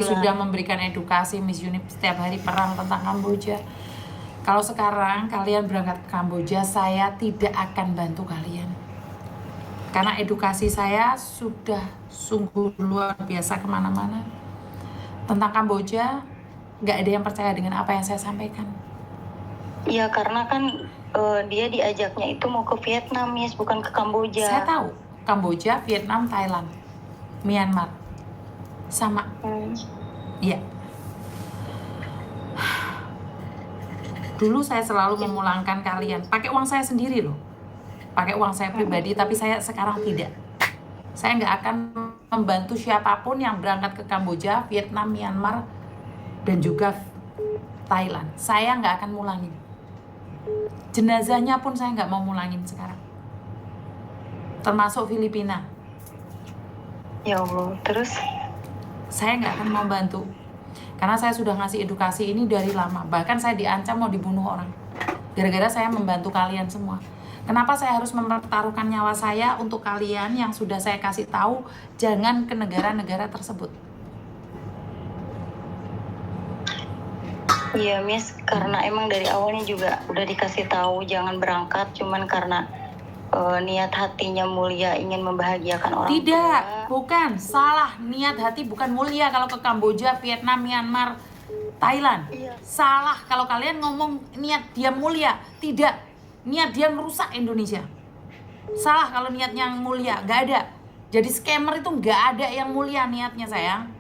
sudah memberikan edukasi Miss Unip setiap hari perang tentang Kamboja. Kalau sekarang kalian berangkat ke Kamboja, saya tidak akan bantu kalian. Karena edukasi saya sudah sungguh luar biasa kemana-mana. Tentang Kamboja, nggak ada yang percaya dengan apa yang saya sampaikan. Iya, karena kan dia diajaknya itu mau ke Vietnam, Miss, bukan ke Kamboja. Saya tahu, Kamboja, Vietnam, Thailand, Myanmar. Sama. Iya. Dulu saya selalu memulangkan kalian, pakai uang saya sendiri loh. Pakai uang saya pribadi, tapi saya sekarang tidak. Saya nggak akan membantu siapapun yang berangkat ke Kamboja, Vietnam, Myanmar, dan juga Thailand. Saya nggak akan mulangin. Jenazahnya pun saya nggak mau mulangin sekarang. Termasuk Filipina. Ya Allah, terus? Saya nggak akan mau bantu. Karena saya sudah ngasih edukasi ini dari lama. Bahkan saya diancam mau dibunuh orang. Gara-gara saya membantu kalian semua. Kenapa saya harus mempertaruhkan nyawa saya untuk kalian yang sudah saya kasih tahu jangan ke negara-negara tersebut? Iya, Miss, karena emang dari awalnya juga udah dikasih tahu jangan berangkat, cuman karena niat hatinya mulia ingin membahagiakan orang Tidak, tua. bukan. Salah. Niat hati bukan mulia kalau ke Kamboja, Vietnam, Myanmar, Thailand. Iya. Salah kalau kalian ngomong niat dia mulia. Tidak. Niat dia merusak Indonesia. Salah kalau niatnya yang mulia. Gak ada. Jadi scammer itu gak ada yang mulia niatnya, sayang.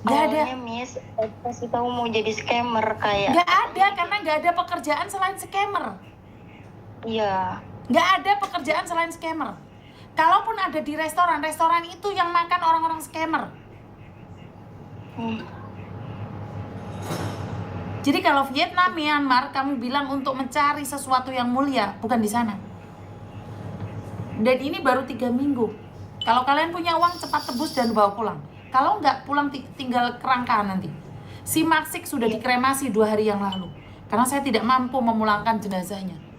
Gak ada. Awalnya, Miss, kasih tahu mau jadi scammer kayak. Gak ada, karena gak ada pekerjaan selain scammer. Iya. Gak ada pekerjaan selain scammer. Kalaupun ada di restoran, restoran itu yang makan orang-orang scammer. Jadi kalau Vietnam, Myanmar, kamu bilang untuk mencari sesuatu yang mulia, bukan di sana. Dan ini baru 3 minggu. Kalau kalian punya uang, cepat tebus dan bawa pulang. Kalau nggak, pulang tinggal kerangkaan nanti. Si Maksik sudah dikremasi 2 hari yang lalu. Karena saya tidak mampu memulangkan jenazahnya.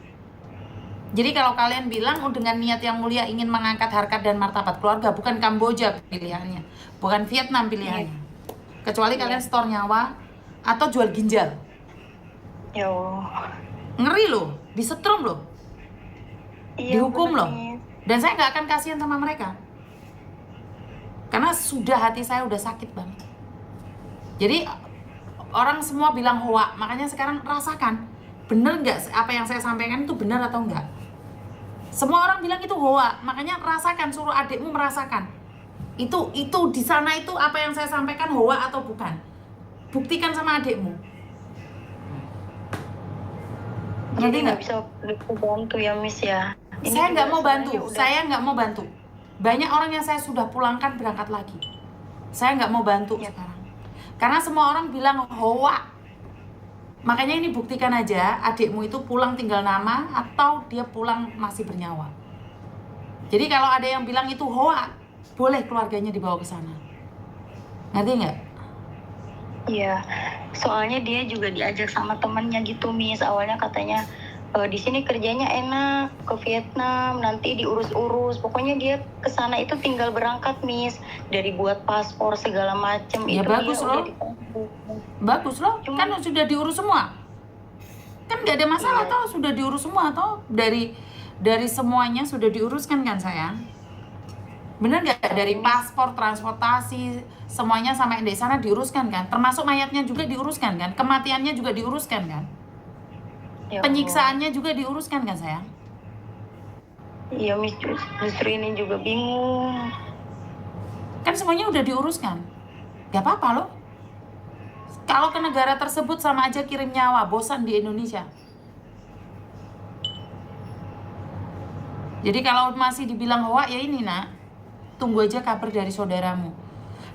Jadi kalau kalian bilang dengan niat yang mulia ingin mengangkat harkat dan martabat keluarga, bukan Kamboja pilihannya, bukan Vietnam pilihannya. Kecuali kalian store nyawa atau jual ginjal. Ya Allah. Ngeri loh, disetrum loh, dihukum loh. Dan saya nggak akan kasihan sama mereka. Karena sudah hati saya udah sakit banget. Jadi orang semua bilang hoa, makanya sekarang rasakan bener nggak apa yang saya sampaikan itu benar atau enggak. Semua orang bilang itu hoa, makanya rasakan, suruh adikmu merasakan. Itu di sana itu apa yang saya sampaikan hoa atau bukan. Buktikan sama adikmu. Jadi nggak bisa bantu ya, Miss ya. Ini saya nggak mau bantu, saya nggak mau bantu. Banyak orang yang saya sudah pulangkan berangkat lagi. Saya nggak mau bantu sekarang. Karena semua orang bilang hoa. Makanya ini buktikan aja adikmu itu pulang tinggal nama atau dia pulang masih bernyawa. Jadi kalau ada yang bilang itu hoa, boleh keluarganya dibawa ke sana. Ngerti nggak? Iya, soalnya dia juga diajak sama temannya gitu, Miss. Awalnya katanya di sini kerjanya enak, ke Vietnam nanti diurus-urus. Pokoknya dia ke sana itu tinggal berangkat, Miss. Dari buat paspor segala macem. Ya itu bagus loh. Bagus loh, kan sudah diurus semua. Kan nggak ada masalah toh, sudah diurus semua toh. Dari semuanya sudah diuruskan kan sayang. Bener nggak? Dari paspor, transportasi, semuanya sampai di sana diuruskan kan. Termasuk mayatnya juga diuruskan kan. Kematiannya juga diuruskan kan. Ya, penyiksaannya juga diuruskan kan sayang. Iya, Miss, justru ini juga bingung. Kan semuanya udah diuruskan. Gak apa-apa loh. Kalau ke negara tersebut sama aja kirim nyawa, bosan di Indonesia. Jadi kalau masih dibilang hoa, ya ini nak, tunggu aja kabar dari saudaramu.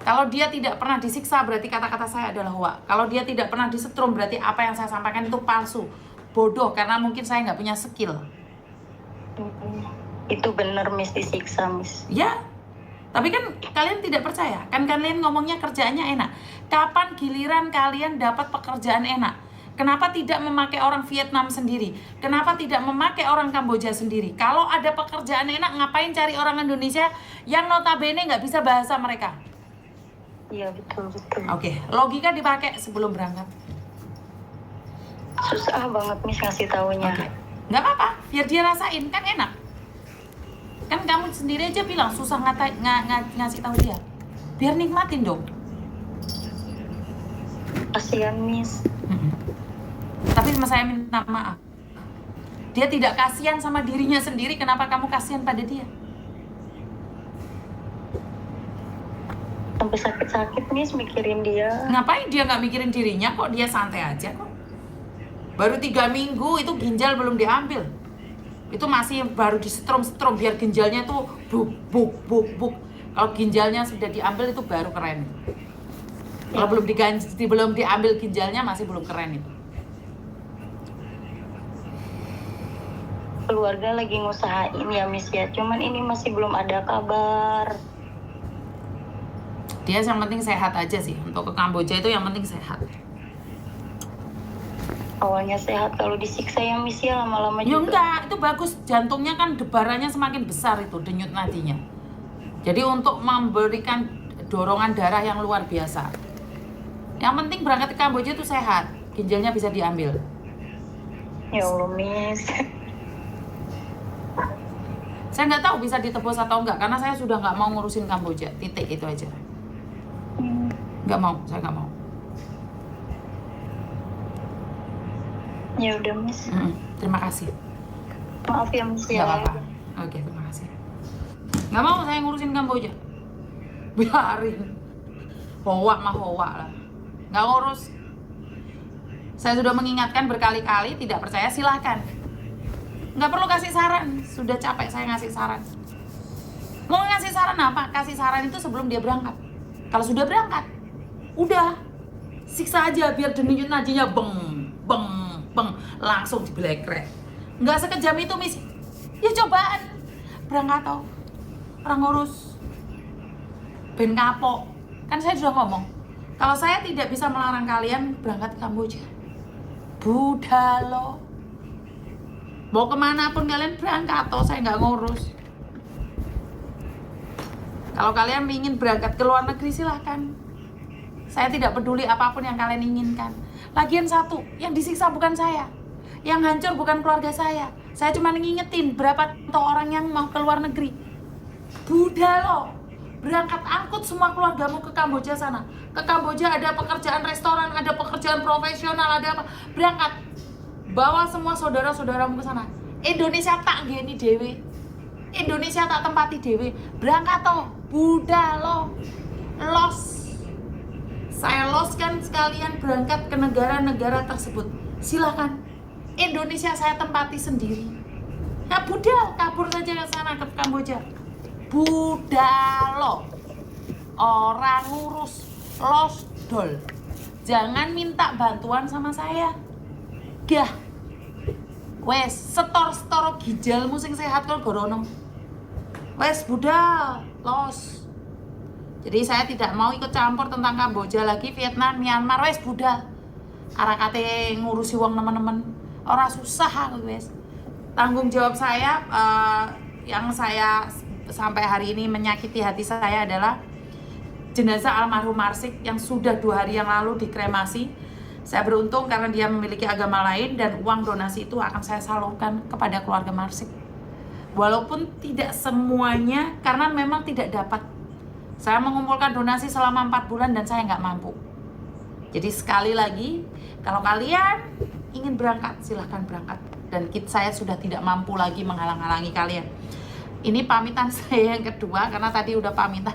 Kalau dia tidak pernah disiksa, berarti kata-kata saya adalah hoa. Kalau dia tidak pernah disetrum, berarti apa yang saya sampaikan itu palsu. Bodoh, karena mungkin saya nggak punya skill. Itu bener, Miss, disiksa, Miss. Ya, tapi kan kalian tidak percaya. Kan kalian ngomongnya kerjaannya enak. Kapan giliran kalian dapat pekerjaan enak? Kenapa tidak memakai orang Vietnam sendiri? Kenapa tidak memakai orang Kamboja sendiri? Kalau ada pekerjaan enak, ngapain cari orang Indonesia yang notabene nggak bisa bahasa mereka? Iya betul betul. Oke, logika dipakai sebelum berangkat. Susah banget Miss ngasih taunya. Oke, nggak apa-apa, biar dia rasain, kan enak. Kan kamu sendiri aja bilang susah ngasih tahu dia. Biar nikmatin dong. Kasihan Miss. Tapi saya minta maaf. Dia tidak kasihan sama dirinya sendiri, kenapa kamu kasihan pada dia? Sampai sakit-sakit Miss mikirin dia. Ngapain dia nggak mikirin dirinya, kok dia santai aja kok. Baru 3 minggu itu ginjal belum diambil. Itu masih baru di setrum biar ginjalnya tuh buk. Kalau ginjalnya sudah diambil itu baru keren. Kalau belum diambil ginjalnya masih belum keren itu. Keluarga lagi ngusahain ya Miss ya, cuman ini masih belum ada kabar. Dia yang penting sehat aja sih. Untuk ke Kamboja itu yang penting sehat. Awalnya sehat, kalau disiksa ya Miss ya lama-lama Ya juga. enggak, itu bagus. Jantungnya kan debarannya semakin besar itu, denyut nadinya. Jadi untuk memberikan dorongan darah yang luar biasa. Yang penting berangkat ke Kamboja itu sehat, ginjalnya bisa diambil. Ya Allah Miss. Saya nggak tahu bisa ditebus atau enggak, karena saya sudah nggak mau ngurusin Kamboja, titik itu aja. Nggak mau, saya nggak mau. Ya udah Miss. Terima kasih. Maaf ya Miss Nggak ya. apa-apa. Oke, terima kasih. Nggak mau saya ngurusin Kamboja. Biarin. Hoa mah hoa lah. Nggak ngurus. Saya sudah mengingatkan berkali-kali, tidak percaya silahkan. Nggak perlu kasih saran. Sudah capek saya ngasih saran. Mau ngasih saran apa? Kasih saran itu sebelum dia berangkat. Kalau sudah berangkat, udah. Siksa aja biar denyut nadinya beng. Langsung dibelekrek. Nggak sekejam itu Miss. Ya cobaan. Berangkat tau. Orang ngurus. Ben kapok. Kan saya sudah ngomong. Kalau saya tidak bisa melarang kalian berangkat ke Kamboja. Buddha lo. Mau kemana pun kalian berangkat toh, saya nggak ngurus. Kalau kalian ingin berangkat ke luar negeri silahkan. Saya tidak peduli apapun yang kalian inginkan. Lagian satu, yang disiksa bukan saya. Yang hancur bukan keluarga saya. Saya cuma ngingetin berapa orang yang mau ke luar negeri. Buddha lo. Berangkat angkut semua keluargamu ke Kamboja sana. Ke Kamboja ada pekerjaan restoran, ada pekerjaan profesional, ada apa. Berangkat. Bawa semua saudara-saudaramu ke sana. Indonesia tak gini dewe. Indonesia tak tempati dewe. Berangkat toh. Buddha lo. Los. Saya loskan sekalian berangkat ke negara-negara tersebut. Silakan. Indonesia saya tempati sendiri. Nah Buddha kabur saja ke sana ke Kamboja. Buddha lo. Orang ngurus los dol. Jangan minta bantuan sama saya. Gah. Wes setor ginjalmu sing sehat kok gorono. Wes Buddha los. Jadi saya tidak mau ikut campur tentang Kamboja lagi, Vietnam, Myanmar, wes Buddha. Arakate ngurusi wong teman-teman. Orang susah aku wes. Tanggung jawab saya yang saya sampai hari ini menyakiti hati saya adalah jenazah almarhum Marsik yang sudah 2 hari yang lalu dikremasi. Saya beruntung karena dia memiliki agama lain dan uang donasi itu akan saya salurkan kepada keluarga Marsik. Walaupun tidak semuanya karena memang tidak dapat. Saya mengumpulkan donasi selama 4 bulan dan saya nggak mampu. Jadi sekali lagi, kalau kalian ingin berangkat, silahkan berangkat. Dan saya sudah tidak mampu lagi menghalang-halangi kalian. Ini pamitan saya yang kedua, karena tadi udah pamitan